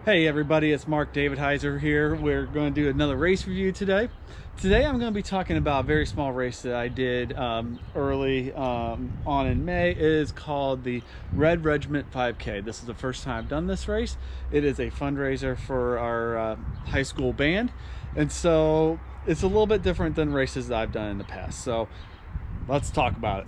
Hey everybody, it's Mark David Heiser here. We're going to do another race review today. Today I'm going to be talking about a very small race that I did early on in May. It is called the Red Regiment 5K. This is the first time I've done this race. It is a fundraiser for our high school band, and so it's a little bit different than races that I've done in the past. So let's talk about it.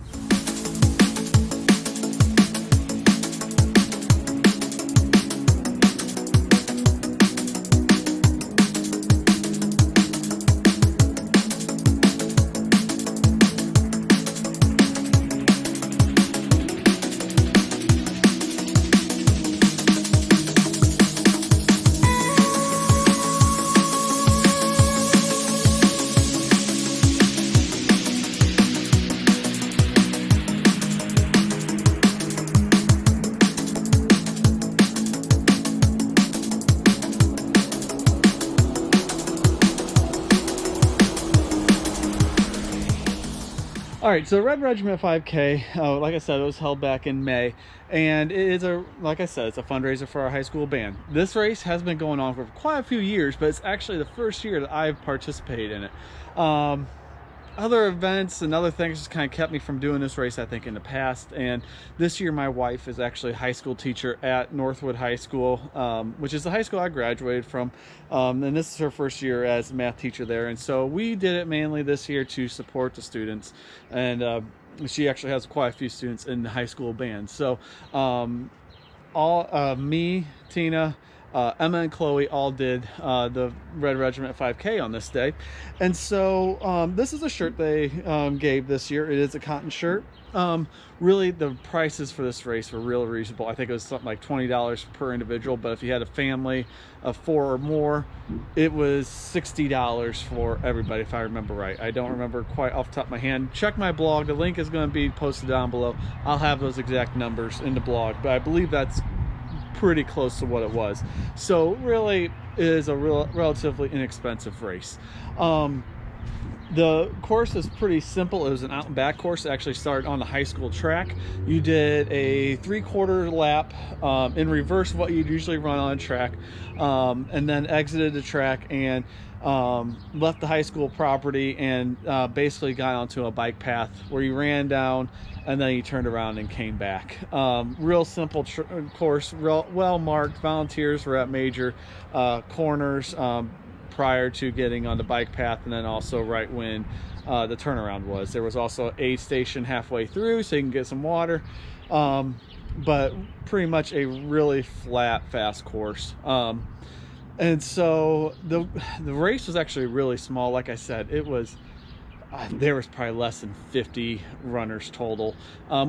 All right, so Red Regiment 5K, like I said, it was held back in May, and it is like I said, it's a fundraiser for our high school band. This race has been going on for quite a few years, but it's actually the first year that I've participated in it. Other events and other things just kind of kept me from doing this race, I think, in the past. And this year, my wife is actually a high school teacher at Northwood High School, which is the high school I graduated from. And this is her first year as a math teacher there. And so we did it mainly this year to support the students. And she actually has quite a few students in the high school band. So me, Tina, Emma and Chloe all did the Red Regiment 5K on this day. And so this is a shirt they gave this year. It is a cotton shirt. Really, the prices for this race were real reasonable. I think it was something like $20 per individual, but if you had a family of 4 or more, it was $60 for everybody, if I remember right. I don't remember quite off the top of my hand. Check my blog. The link is going to be posted down below. I'll have those exact numbers in the blog, but I believe that's pretty close to what it was. So really it is a relatively inexpensive race. The course is pretty simple. It was an out and back course. It actually started on the high school track. You did a 3/4 lap in reverse of what you'd usually run on a track, and then exited the track and left the high school property and basically got onto a bike path where you ran down and then you turned around and came back. Real simple course, well marked. Volunteers were at major corners prior to getting on the bike path, and then also right when the turnaround was. There was also a aid station halfway through so you can get some water, but pretty much a really flat, fast course. And so the race was actually really small. Like I said, it was there was probably less than 50 runners total,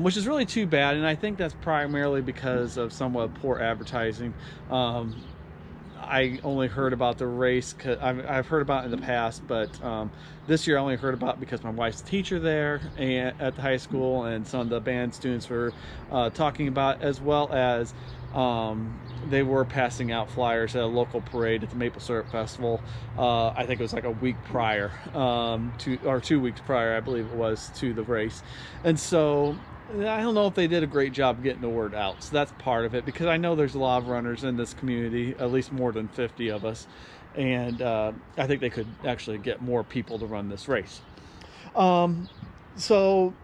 which is really too bad, and I think that's primarily because of somewhat poor advertising. I only heard about the race because I've heard about it in the past, but this year I only heard about it because my wife's a teacher there at the high school, and some of the band students were talking about it, as well as they were passing out flyers at a local parade at the Maple Syrup Festival. I think it was like a week prior, or 2 weeks prior, I believe it was, to the race. And so I don't know if they did a great job getting the word out. So that's part of it, because I know there's a lot of runners in this community, at least more than 50 of us. And I think they could actually get more people to run this race. So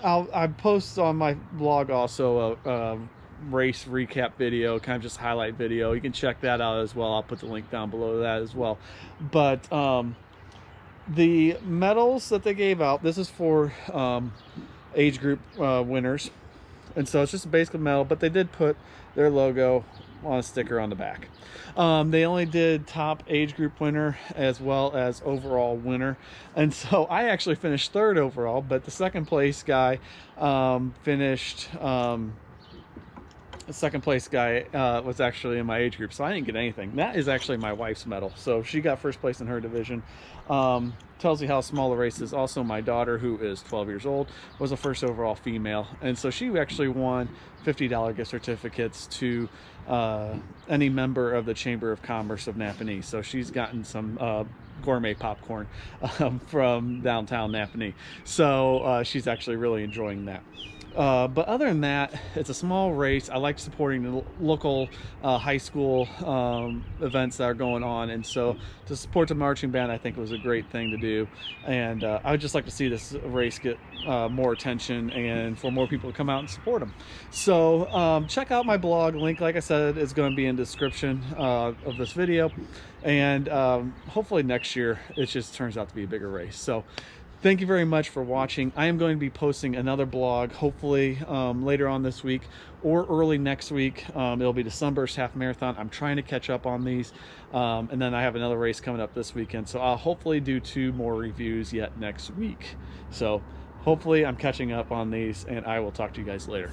I post on my blog also a race recap video, kind of just highlight video. You can check that out as well. I'll put the link down below that as well. But the medals that they gave out, this is for age group winners, and so it's just a basic medal, but they did put their logo on a sticker on the back. They only did top age group winner as well as overall winner, and so I actually finished 3rd overall, but the second place guy finished the second place guy was actually in my age group, so I didn't get anything. That is actually my wife's medal, so she got first place in her division. Tells you how small the race is. Also, my daughter, who is 12 years old, was the first overall female, and so she actually won $50 gift certificates to any member of the Chamber of Commerce of Nappanee. So she's gotten some gourmet popcorn from downtown Nappanee. So she's actually really enjoying that. But other than that, it's a small race. I like supporting the local high school events that are going on, and so to support the marching band, I think it was a great thing to do. And I would just like to see this race get more attention and for more people to come out and support them. So check out my blog. Link, like I said, is going to be in the description of this video. And hopefully next year it just turns out to be a bigger race. So thank you very much for watching. I am going to be posting another blog, hopefully later on this week or early next week. It'll be the Sunburst Half Marathon. I'm trying to catch up on these. And then I have another race coming up this weekend. So I'll hopefully do 2 more reviews yet next week. So hopefully I'm catching up on these, and I will talk to you guys later.